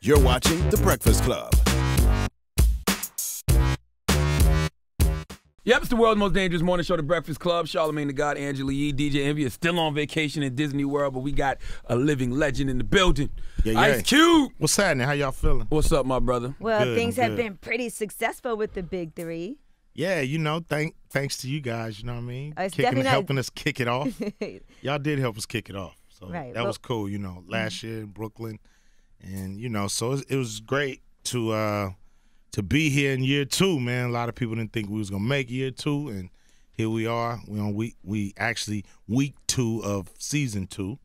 You're watching The Breakfast Club. Yep, it's the world's most dangerous morning show, The Breakfast Club. Charlamagne the God, Angela Yee, DJ Envy is still on vacation in Disney World, but we got a living legend in the building. Yeah. Ice Cube. What's happening? How y'all feeling? What's up, my brother? Well, Good, things I'm have good. been pretty successful with the Big 3. Yeah, thanks to you guys, you know what I mean? It's definitely not- helping us kick it off. Y'all did help us kick it off. So Right, that well- was cool, last year in Brooklyn. And, so it was great to be here in year 2, man. A lot of people didn't think we was going to make year 2, and here we are. We on week 2 of season 2.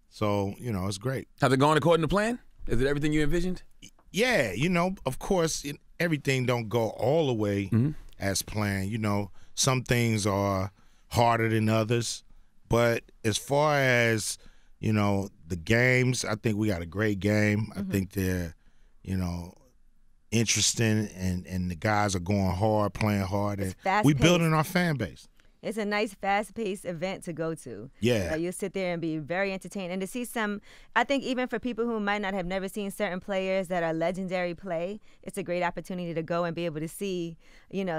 So, it's great. Has it gone according to plan? Is it everything you envisioned? Yeah, of course, everything don't go all the way as planned. Some things are harder than others. But as far as, the games, I think we got a great game. I think they're, interesting, and the guys are going hard, playing hard. It's And fast-paced. we building our fan base. It's a nice, fast-paced event to go to. Yeah. You'll sit there and be very entertained. And to see I think even for people who might not have never seen certain players that are legendary play, it's a great opportunity to go and be able to see,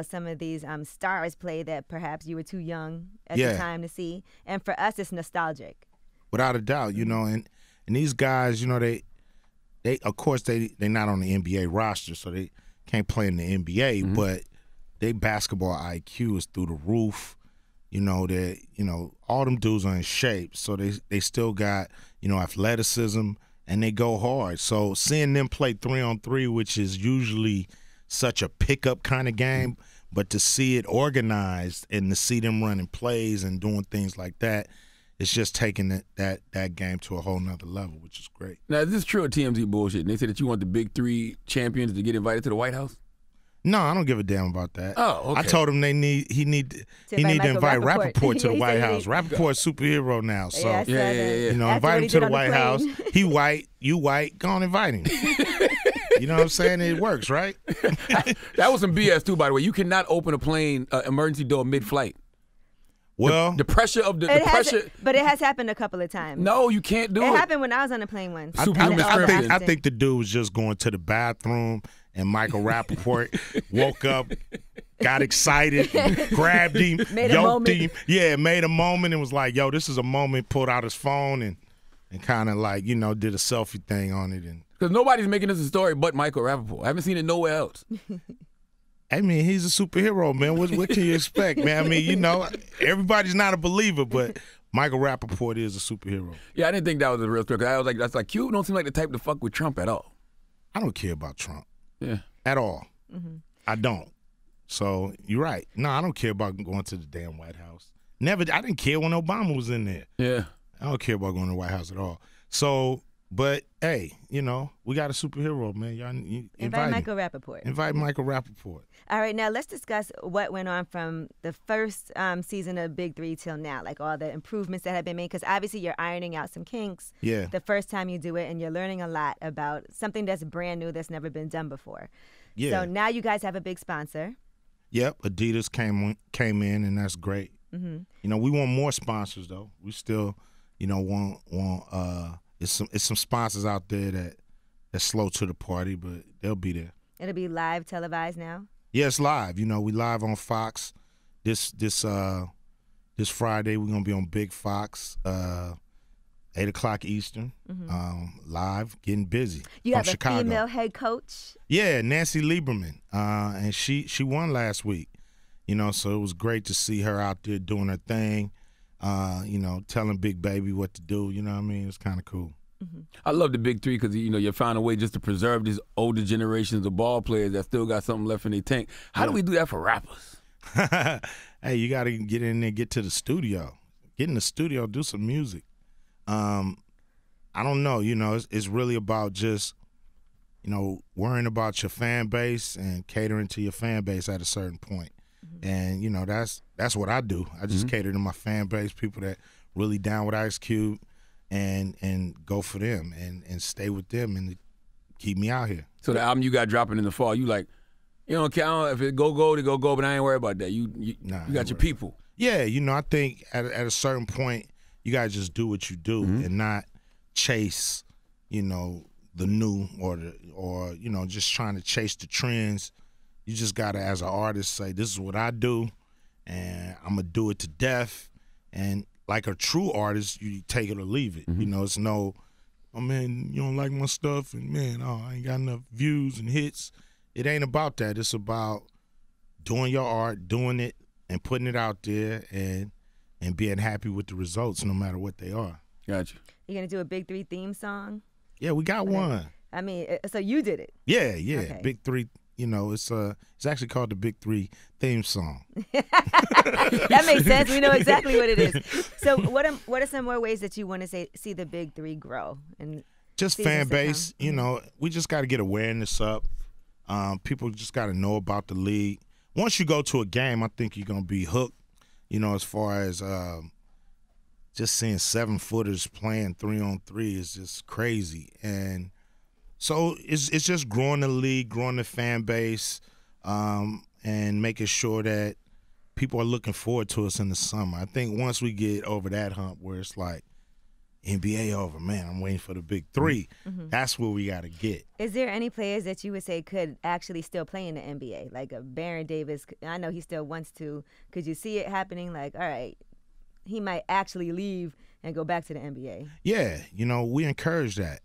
some of these stars play that perhaps you were too young at the time to see. And for us, it's nostalgic. Without a doubt, and these guys, they of course they're not on the NBA roster, so they can't play in the NBA, but they basketball IQ is through the roof. All them dudes are in shape, so they still got, athleticism, and they go hard. So seeing them play 3-on-3, which is usually such a pickup kind of game, but to see it organized and to see them running plays and doing things like that, it's just taking that game to a whole nother level, which is great. Now, is this true or TMZ bullshit? And they said that you want the Big 3 champions to get invited to the White House? No, I don't give a damn about that. Oh, okay. I told him he need to invite Rapaport to the White House. Rapaport's superhero now, so Yeah, I saw that. Yeah. invite him to the White House. plane. He white, you white. Go on, invite him. You know what I'm saying? It works, right? That was some BS, too, by the way. You cannot open a plane emergency door mid-flight. Well, The pressure of the It pressure. but it has happened a couple of times. No, you can't do It it. happened when I was on the plane once. Superhuman scripted. I think the dude was just going to the bathroom, and Michael Rapaport woke up, got excited, grabbed him, Made a yoked moment. him. Yeah, made a moment and was like, yo, this is a moment, pulled out his phone and kind of like, did a selfie thing on it. And Because nobody's making this a story but Michael Rapaport. I haven't seen it nowhere else. I mean, he's a superhero, man. What can you expect, man? I mean, everybody's not a believer, but Michael Rapaport is a superhero. Yeah, I didn't think that was a real story. 'Cause I was like, that's like, Q don't seem like the type to fuck with Trump at all. I don't care about Trump Yeah. at all. I don't. So you're right. No, I don't care about going to the damn White House. Never. I didn't care when Obama was in there. Yeah. I don't care about going to the White House at all. So, but hey, we got a superhero, man. Y'all Invite him. Michael Rapaport. Invite Michael Rapaport. All right, now let's discuss what went on from the first season of Big 3 till now, like all the improvements that have been made, because obviously you're ironing out some kinks Yeah. the first time you do it, and you're learning a lot about something that's brand new that's never been done before. Yeah. So now you guys have a big sponsor. Yep. Adidas came in, and that's great. We want more sponsors though. We still, want it's some sponsors out there that's slow to the party, but they'll be there. It'll be live televised now. Yeah, it's live. We live on Fox. This Friday we're gonna be on Big Fox, 8:00 Eastern. Live, getting busy. You from have a Chicago. female head coach. Yeah, Nancy Lieberman, and she won last week. So it was great to see her out there doing her thing. Telling Big Baby what to do. You know what I mean? It's kind of cool. I love the Big 3 because, you found a way just to preserve these older generations of ball players that still got something left in their tank. How do we do that for rappers? Hey, you got to get in there, get to the studio. Get in the studio, do some music. I don't know. It's really about just, worrying about your fan base and catering to your fan base at a certain point. And, that's what I do. I just cater to my fan base, people that really down with Ice Cube, and go for them and stay with them and keep me out here. So the album you got dropping in the fall, you like, you don't care if it go, they go, but I ain't worried about that. You got your people. Yeah, I think at a certain point, you got to just do what you do and not chase, the new or you know, just trying to chase the trends. You just gotta, as an artist, say this is what I do, and I'm gonna do it to death. And like a true artist, you take it or leave it. You know, it's no, oh man, you don't like my stuff, and man, oh, I ain't got enough views and hits. It ain't about that. It's about doing your art, doing it, and putting it out there, and being happy with the results, no matter what they are. Gotcha. You gonna do a Big 3 theme song? Yeah, we got one. I mean, so you did it. Yeah. Okay. Big 3. You know, it's actually called the Big 3 theme song. That makes sense. We know exactly what it is. So, what are some more ways that you want to see the Big 3 grow? And just fan base. You know, we just got to get awareness up. People just got to know about the league. Once you go to a game, I think you're gonna be hooked. You know, as far as just seeing 7-footers playing 3-on-3 is just crazy. And so it's just growing the league, growing the fan base, and making sure that people are looking forward to us in the summer. I think once we get over that hump where it's like, NBA over, man, I'm waiting for the Big 3. That's where we got to get. Is there any players that you would say could actually still play in the NBA? Like a Baron Davis, I know he still wants to. Could you see it happening? Like, all right, he might actually leave and go back to the NBA. Yeah, you know, we encourage that.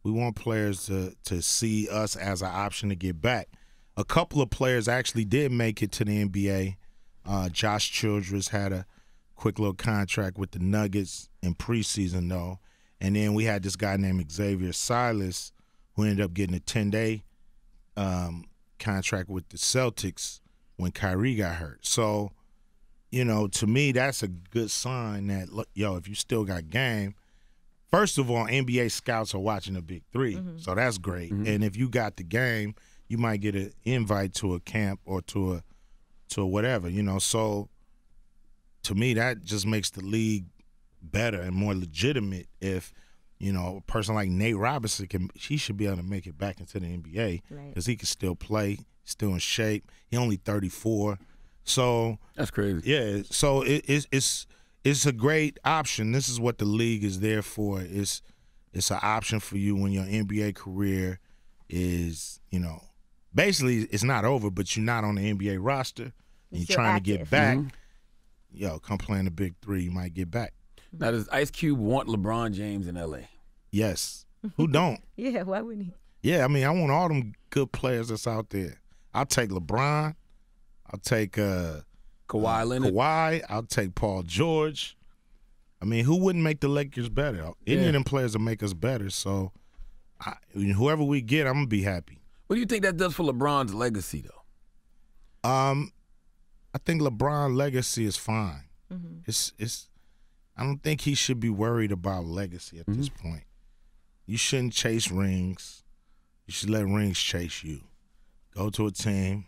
We want players to see us as an option to get back. A couple of players actually did make it to the NBA. Josh Childress had a quick little contract with the Nuggets in preseason, though. And then we had this guy named Xavier Silas who ended up getting a 10-day contract with the Celtics when Kyrie got hurt. So, you know, to me, that's a good sign that, look, yo, if you still got game, first of all, NBA scouts are watching the Big 3, so that's great. And if you got the game, you might get an invite to a camp or to a whatever, you know. So to me, that just makes the league better and more legitimate. If, you know, a person like Nate Robinson he should be able to make it back into the NBA because he can still play, still in shape. He only 34, so that's crazy. Yeah, so it's a great option. This is what the league is there for. It's an option for you when your NBA career is, you know, basically it's not over, but you're not on the NBA roster and you're trying to get back. Yo, come play in the Big 3, you might get back. Now, does Ice Cube want LeBron James in L.A.? Yes. Who don't? Yeah, why wouldn't he? Yeah, I mean, I want all them good players that's out there. I'll take LeBron. I'll take Kawhi Leonard. Kawhi. I'll take Paul George. I mean, who wouldn't make the Lakers better? Any of them players will make us better. So, whoever we get, I'm going to be happy. What do you think that does for LeBron's legacy, though? I think LeBron's legacy is fine. I don't think he should be worried about legacy at this point. You shouldn't chase rings. You should let rings chase you. Go to a team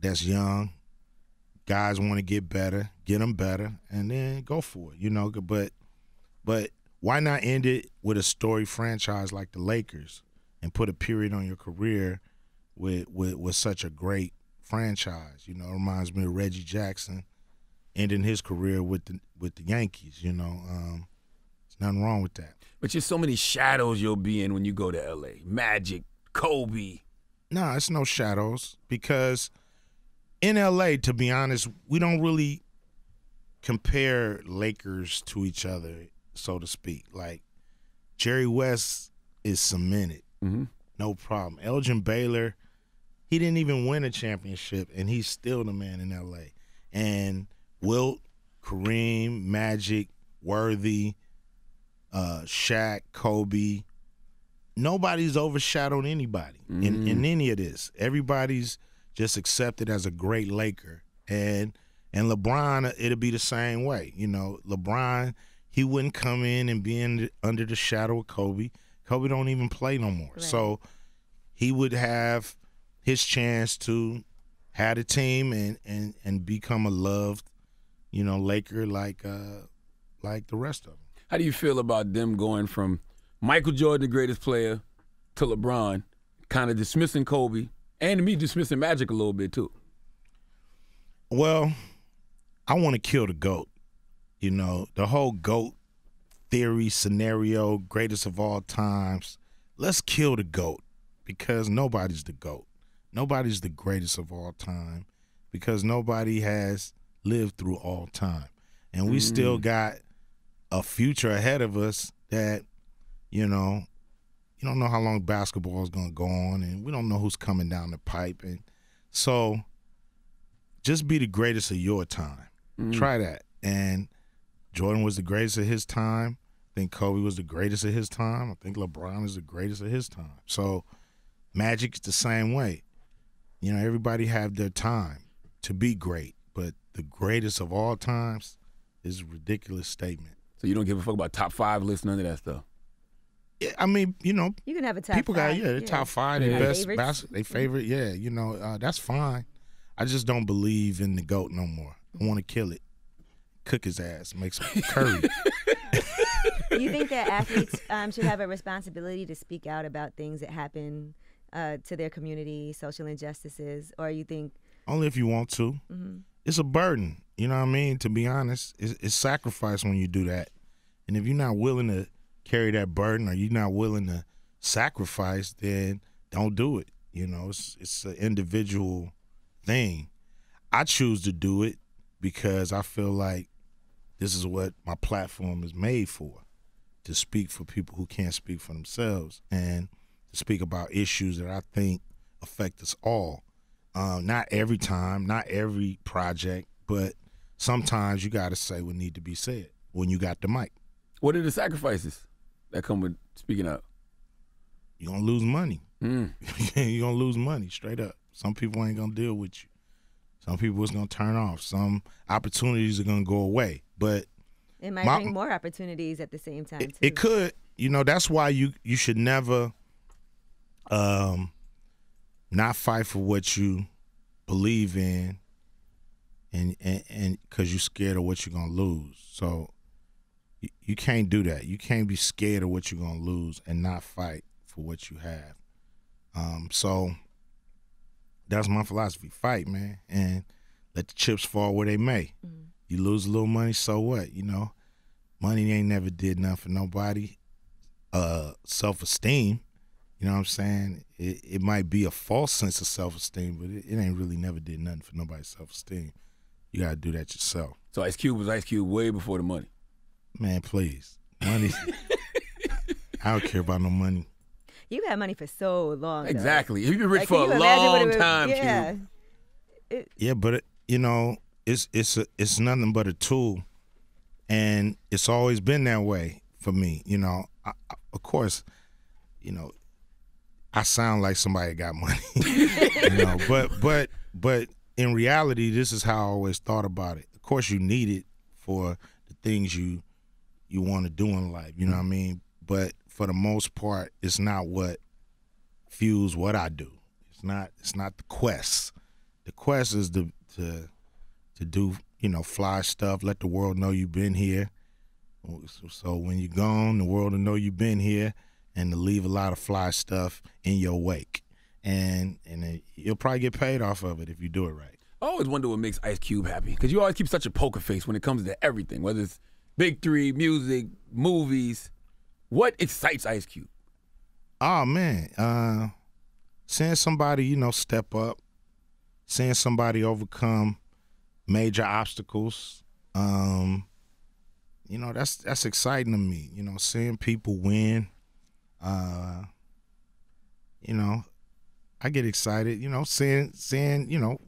that's young. Guys want to get better, get them better, and then go for it. You know, but why not end it with a storied franchise like the Lakers and put a period on your career with such a great franchise? You know, it reminds me of Reggie Jackson ending his career with the Yankees. You know, there's nothing wrong with that. But there's so many shadows you'll be in when you go to L.A. Magic, Kobe. No, it's no shadows because in L.A., to be honest, we don't really compare Lakers to each other, so to speak. Like, Jerry West is cemented. No problem. Elgin Baylor, he didn't even win a championship, and he's still the man in L.A. And Wilt, Kareem, Magic, Worthy, Shaq, Kobe, nobody's overshadowed anybody in any of this. Everybody's just accepted as a great Laker. And LeBron, it'll be the same way. You know, LeBron, he wouldn't come in and be under the shadow of Kobe. Kobe don't even play no more. Right. So he would have his chance to have a team and become a loved, you know, Laker like the rest of them. How do you feel about them going from Michael Jordan, the greatest player, to LeBron, kind of dismissing Kobe, and me dismissing Magic a little bit too? Well, I want to kill the GOAT. You know, the whole GOAT theory, scenario, greatest of all times. Let's kill the GOAT because nobody's the GOAT. Nobody's the greatest of all time because nobody has lived through all time. And we still got a future ahead of us that, you know, you don't know how long basketball is going to go on, and we don't know who's coming down the pipe. And so just be the greatest of your time. Try that. And Jordan was the greatest of his time. I think Kobe was the greatest of his time. I think LeBron is the greatest of his time. So Magic's the same way. You know, everybody have their time to be great, but the greatest of all times is a ridiculous statement. So you don't give a fuck about top 5 lists, none of that stuff? Yeah, I mean, you know, You can have a top people five. got, the top 5, their best, Favorites. their favorite, you know, that's fine. I just don't believe in the GOAT no more. I want to kill it, cook his ass, make some curry. Do you think that athletes should have a responsibility to speak out about things that happen to their community, social injustices, or you think Only if you want to. It's a burden, you know what I mean? To be honest, it's sacrifice when you do that. And if you're not willing to carry that burden or you're not willing to sacrifice, then don't do it. You know, it's an individual thing. I choose to do it because I feel like this is what my platform is made for, to speak for people who can't speak for themselves and to speak about issues that I think affect us all. Not every time, not every project, but sometimes you got to say what need to be said when you got the mic. What are the sacrifices that come with speaking up? You're going to lose money. You're going to lose money, straight up. Some people ain't going to deal with you. Some people it's going to turn off. Some opportunities are going to go away. But it might bring more opportunities at the same time, too? It could. You know, that's why you should never not fight for what you believe in and because you're scared of what you're going to lose. So you can't do that. You can't be scared of what you're going to lose and not fight for what you have. So that's my philosophy. Fight, man, and let the chips fall where they may. You lose a little money, so what? You know, money ain't never did nothing for nobody. Self-esteem, you know what I'm saying? It might be a false sense of self-esteem, but it ain't really never did nothing for nobody's self-esteem. You got to do that yourself. So Ice Cube was Ice Cube way before the money. Man, please. Money. I don't care about no money. You had money for so long. Though. Exactly. You've been rich Like, for can a you imagine what it long would- time, yeah. Cube. Yeah, but you know, it's nothing but a tool, and it's always been that way for me. You know, of course, you know, I sound like somebody got money, you know, but in reality, this is how I always thought about it. Of course, you need it for the things you want to do in life. You know what I mean? But for the most part, it's not what fuels what I do. It's not the quest. The quest is to do, you know, fly stuff, let the world know you've been here. So when you're gone, the world will know you've been here, and to leave a lot of fly stuff in your wake. And then you'll probably get paid off of it if you do it right. I always wonder what makes Ice Cube happy, because you always keep such a poker face when it comes to everything, whether it's Big 3, music, movies. What excites Ice Cube? Oh, man. Seeing somebody, you know, step up, seeing somebody overcome major obstacles, you know, that's exciting to me. You know, seeing people win, you know, I get excited. You know, seeing you know,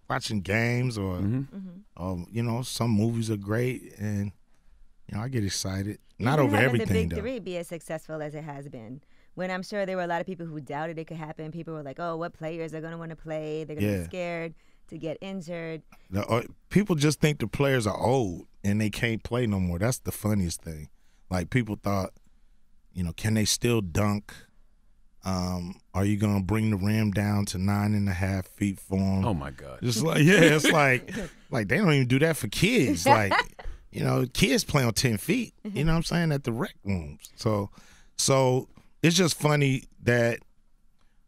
watching games or you know, some movies are great, and you know, I get excited. Not over everything the though. Big 3 be as successful as it has been. When I'm sure there were a lot of people who doubted it could happen. People were like, "Oh, what players are going to want to play? They're going to be scared to get injured." People just think the players are old and they can't play no more. That's the funniest thing. Like, people thought, you know, can they still dunk? Are you gonna bring the rim down to 9.5 feet for them? Oh my God! It's like, yeah, it's like they don't even do that for kids. Like, you know, kids play on 10 feet. You know what I'm saying, at the rec rooms. So it's just funny that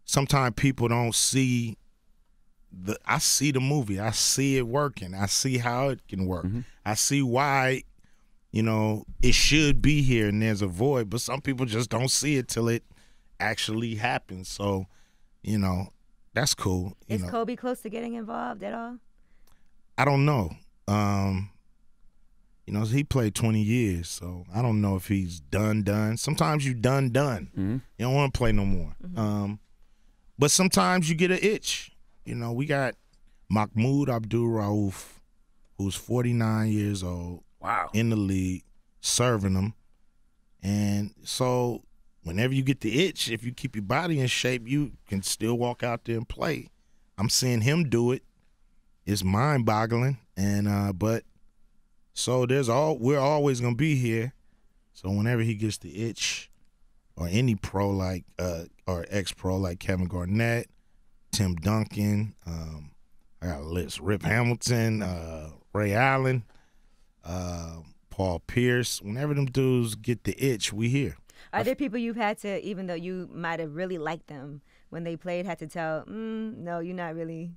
sometimes people don't see I see the movie. I see it working. I see how it can work. I see why you know, it should be here and there's a void, but some people just don't see it till it actually happens. So, you know, that's cool. Is Kobe close to getting involved at all? I don't know. You know, he played 20 years, so I don't know if he's done. Sometimes you done. Mm-hmm. You don't want to play no more. Mm-hmm. But sometimes you get an itch. You know, we got Mahmoud Abdul-Rauf, who's 49 years old. Wow. In the league, serving them. And so whenever you get the itch, if you keep your body in shape, you can still walk out there and play. I'm seeing him do it. It's mind-boggling. And but so we're always gonna be here. So whenever he gets the itch, or any pro like or ex-pro like Kevin Garnett, Tim Duncan, I got a list. Rip Hamilton, Ray Allen, Paul Pierce. Whenever them dudes get the itch, we here. Are there people you've had to, even though you might have really liked them when they played, had to tell, no, you're not really?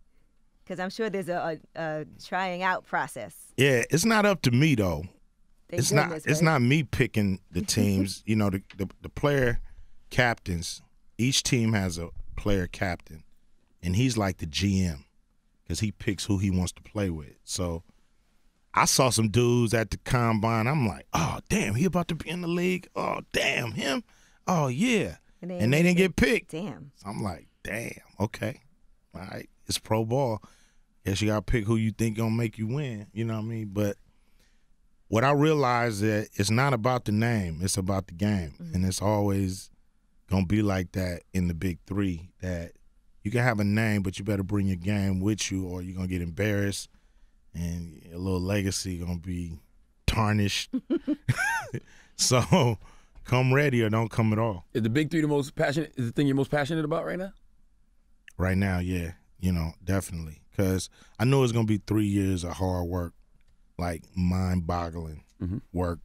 Because I'm sure there's a trying out process. Yeah, it's not up to me though. It's not me picking the teams. You know, the player captains. Each team has a player captain, and he's like the GM because he picks who he wants to play with. So I saw some dudes at the combine. I'm like, oh damn, he about to be in the league. Oh damn, him. Oh yeah, and they didn't get picked. Damn. So I'm like, damn. Okay, all right, it's pro ball. Guess you gotta pick who you think gonna make you win. You know what I mean? But what I realized that it's not about the name, it's about the game. Mm-hmm. And it's always gonna be like that in the Big Three, that you can have a name, but you better bring your game with you or you're gonna get embarrassed and a little legacy gonna be tarnished. So come ready or don't come at all. Is the Big Three is the thing you're most passionate about right now? Right now, yeah. You know, definitely. Because I know it's going to be 3 years of hard work, like mind-boggling work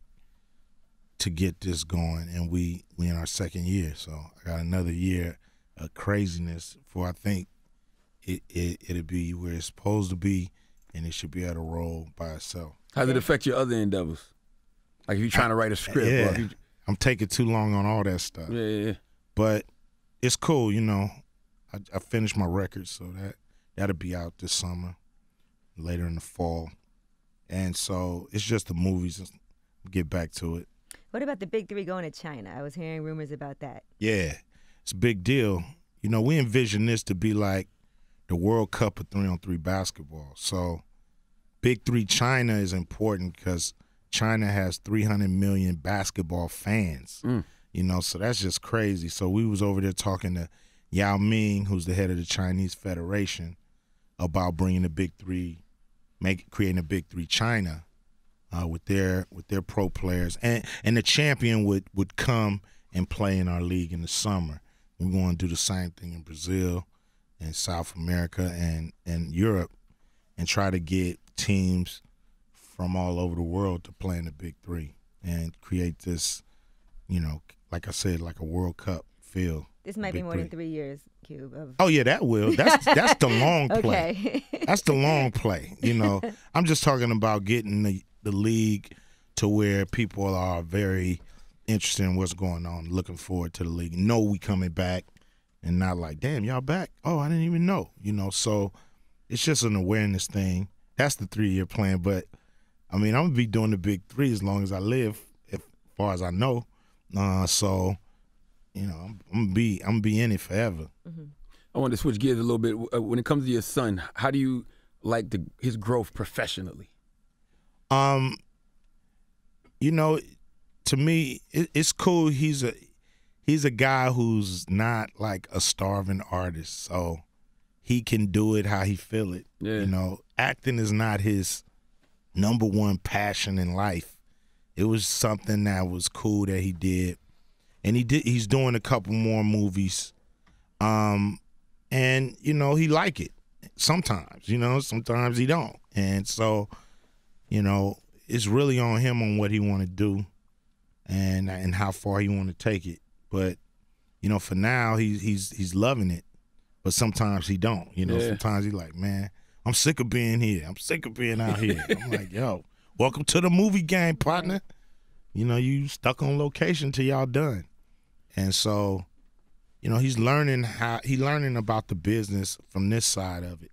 to get this going. And we in our second year. So I got another year of craziness before I think it'll be where it's supposed to be, and it should be able to roll by itself. How does it affect your other endeavors? Like if you're trying to write a script. Yeah, or if I'm taking too long on all that stuff. Yeah. But it's cool, you know. I finished my record, so that'll be out this summer, later in the fall. And so it's just the movies. Get back to it. What about the Big Three going to China? I was hearing rumors about that. Yeah, it's a big deal. You know, we envision this to be like the World Cup of 3-on-3 basketball. So Big 3 China is important because China has 300 million basketball fans. You know, so that's just crazy. So we was over there talking to Yao Ming, who's the head of the Chinese Federation, about bringing the Big Three, creating a Big 3 China with their pro players, and the champion would come and play in our league in the summer. We're going to do the same thing in Brazil and South America and Europe, and try to get teams from all over the world to play in the Big Three and create this, you know, like I said, like a World Cup feel. This might be more than 3 years, Cube. Oh yeah, that will. That's the long play. Okay. That's the long play. You know, I'm just talking about getting the league to where people are very interested in what's going on, looking forward to the league, know we coming back, and not like, damn, y'all back? Oh, I didn't even know. You know, so it's just an awareness thing. That's the 3-year plan. But I mean, I'm gonna be doing the Big Three as long as I live, as far as I know. So. You know, I'm gonna be in it forever. I want to switch gears a little bit. When it comes to your son, how do you like his growth professionally? You know, to me, it's cool. He's a guy who's not like a starving artist, so he can do it how he feel it. Yeah. You know, acting is not his number one passion in life. It was something that was cool that he did. And he's doing a couple more movies. And, you know, he like it sometimes, you know, sometimes he don't. And so, you know, it's really on him on what he want to do and how far he want to take it. But, you know, for now, he's loving it. But sometimes he don't, you know. Yeah. Sometimes he's like, man, I'm sick of being here. I'm sick of being out here. I'm like, yo, welcome to the movie game, partner. you stuck on location till y'all done. And so, he's learning about the business from this side of it,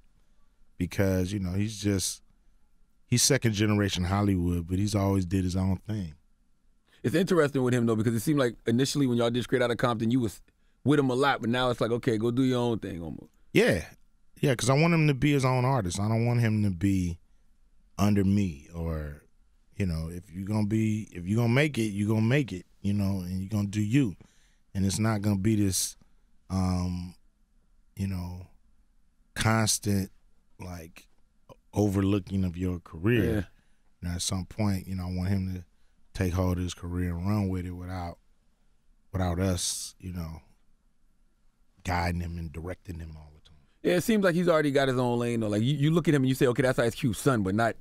because he's second generation Hollywood, but he's always did his own thing. It's interesting with him though, because it seemed like initially when y'all did Straight Outta Compton, you was with him a lot, but now it's like, okay, go do your own thing almost. Yeah, because I want him to be his own artist. I don't want him to be under me, or if you're gonna make it, you're gonna make it, and you're gonna do you, and it's not gonna be this, constant like overlooking of your career. Yeah. At some point, I want him to take hold of his career and run with it without us, guiding him and directing him all the time. Yeah, it seems like he's already got his own lane though. Like you look at him and you say, okay, that's Ice Cube's son, but not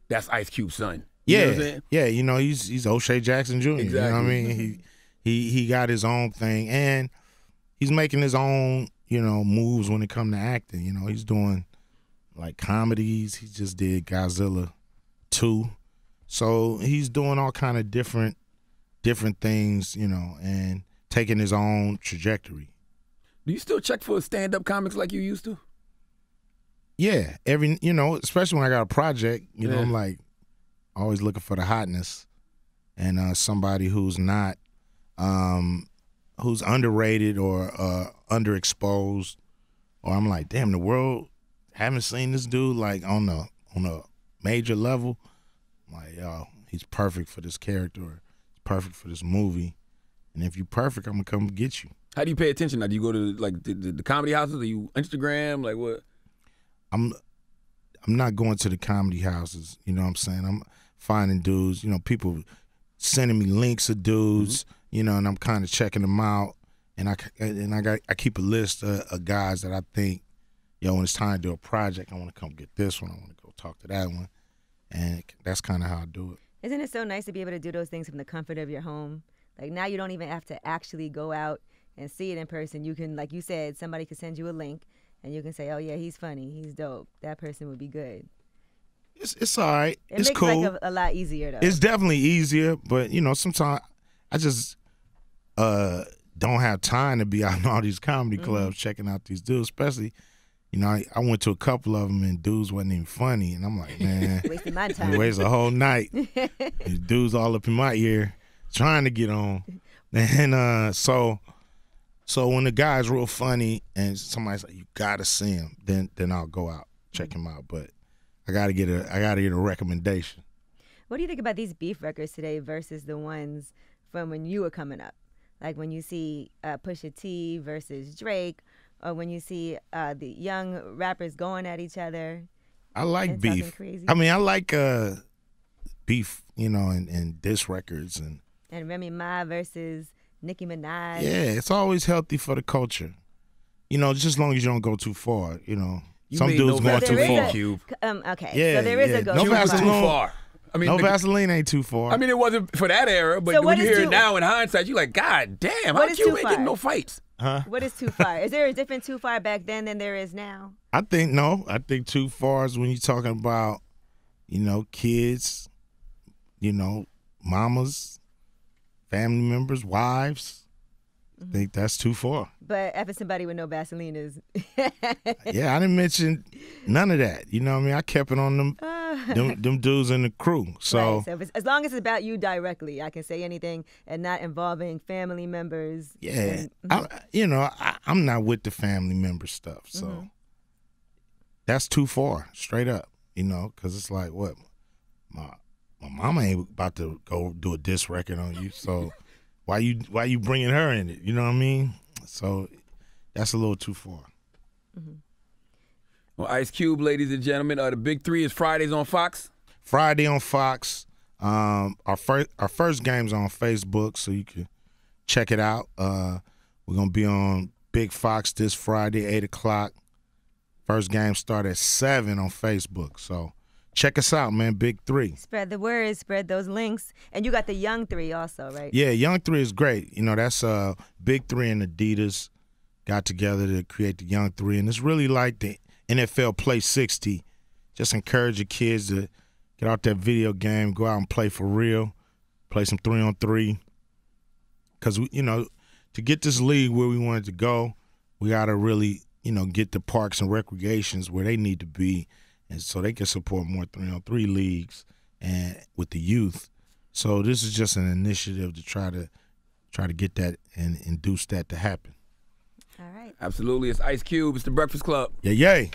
that's Ice Cube's son. You know what I'm saying? Yeah, he's O'Shea Jackson Jr. Exactly. You know what I mean? He got his own thing, and he's making his own, moves when it comes to acting. He's doing like comedies. He just did Godzilla 2. So he's doing all kind of different things, and taking his own trajectory. Do you still check for stand-up comics like you used to? Yeah, especially when I got a project, I'm like always looking for the hotness, and somebody who's not, who's underrated or underexposed, or I'm like, damn, the world haven't seen this dude like on a major level. I'm like, yo, he's perfect for this character, or he's perfect for this movie, and if you're perfect, I'm gonna come get you. How do you pay attention now? Do you go to like the comedy houses? Are you Instagram? Like what? I'm not going to the comedy houses. You know what I'm saying? I'm finding dudes. People sending me links of dudes. And I'm kind of checking them out. And I keep a list of guys that I think, when it's time to do a project, I want to come get this one. I want to go talk to that one. And that's kind of how I do it. Isn't it so nice to be able to do those things from the comfort of your home? Like now you don't even have to actually go out and see it in person. You can, like you said, somebody could send you a link and you can say, oh yeah, he's funny, he's dope, that person would be good. It's all right. It's cool. It makes life a lot easier though. It's definitely easier, but sometimes I just don't have time to be out in all these comedy clubs checking out these dudes, especially, I went to a couple of them and dudes wasn't even funny, and I'm like, man, wasting my time. Waste a whole night. These dudes all up in my ear trying to get on, and so when the guy's real funny and somebody's like, you gotta see him, then I'll go out check him out, but I gotta get a recommendation. What do you think about these beef records today versus the ones from when you were coming up? Like when you see Pusha T versus Drake, or when you see the young rappers going at each other. I like beef. Crazy. I mean, I like beef, and diss records and Remy Ma versus Nicki Minaj. Yeah, it's always healthy for the culture. Just as long as you don't go too far. Some dudes going too far. Cube. Okay, yeah, so there is a go. No Vaseline. Too far. I mean, no Vaseline ain't too far. I mean, it wasn't for that era, but So when you hear it now in hindsight, you're like, God damn, how Cube ain't getting no fights? Huh? What is too far? Is there a different too far back then than there is now? I think too far is when you're talking about, kids, mamas, family members, wives. I think that's too far. But after somebody with no Vaseline is... Yeah, I didn't mention none of that. You know what I mean? I kept it on them dudes in the crew. So, right. So as long as it's about you directly, I can say anything and not involving family members. Yeah. I'm not with the family member stuff. So that's too far, straight up, because it's like, what? My mama ain't about to go do a diss record on you, so... Why you bringing her in it? You know what I mean? So that's a little too far. Well, Ice Cube, ladies and gentlemen, the Big 3 is Fridays on Fox. Friday on Fox. Our first game's on Facebook, so you can check it out. We're gonna be on Big Fox this Friday, 8:00. First game start at 7 on Facebook. So check us out, man. Big 3. Spread the word, spread those links. And you got the Young 3 also, right? Yeah, Young 3 is great. That's Big 3 and Adidas got together to create the Young 3. And it's really like the NFL Play 60. Just encourage your kids to get out that video game, go out and play for real. play some 3-on-3. Because, to get this league where we want it to go, we got to really, get the parks and recreations where they need to be, and so they can support more 3-on-3 leagues and with the youth. So this is just an initiative to try to get that and induce that to happen. All right. Absolutely. It's Ice Cube. It's the Breakfast Club. Yay.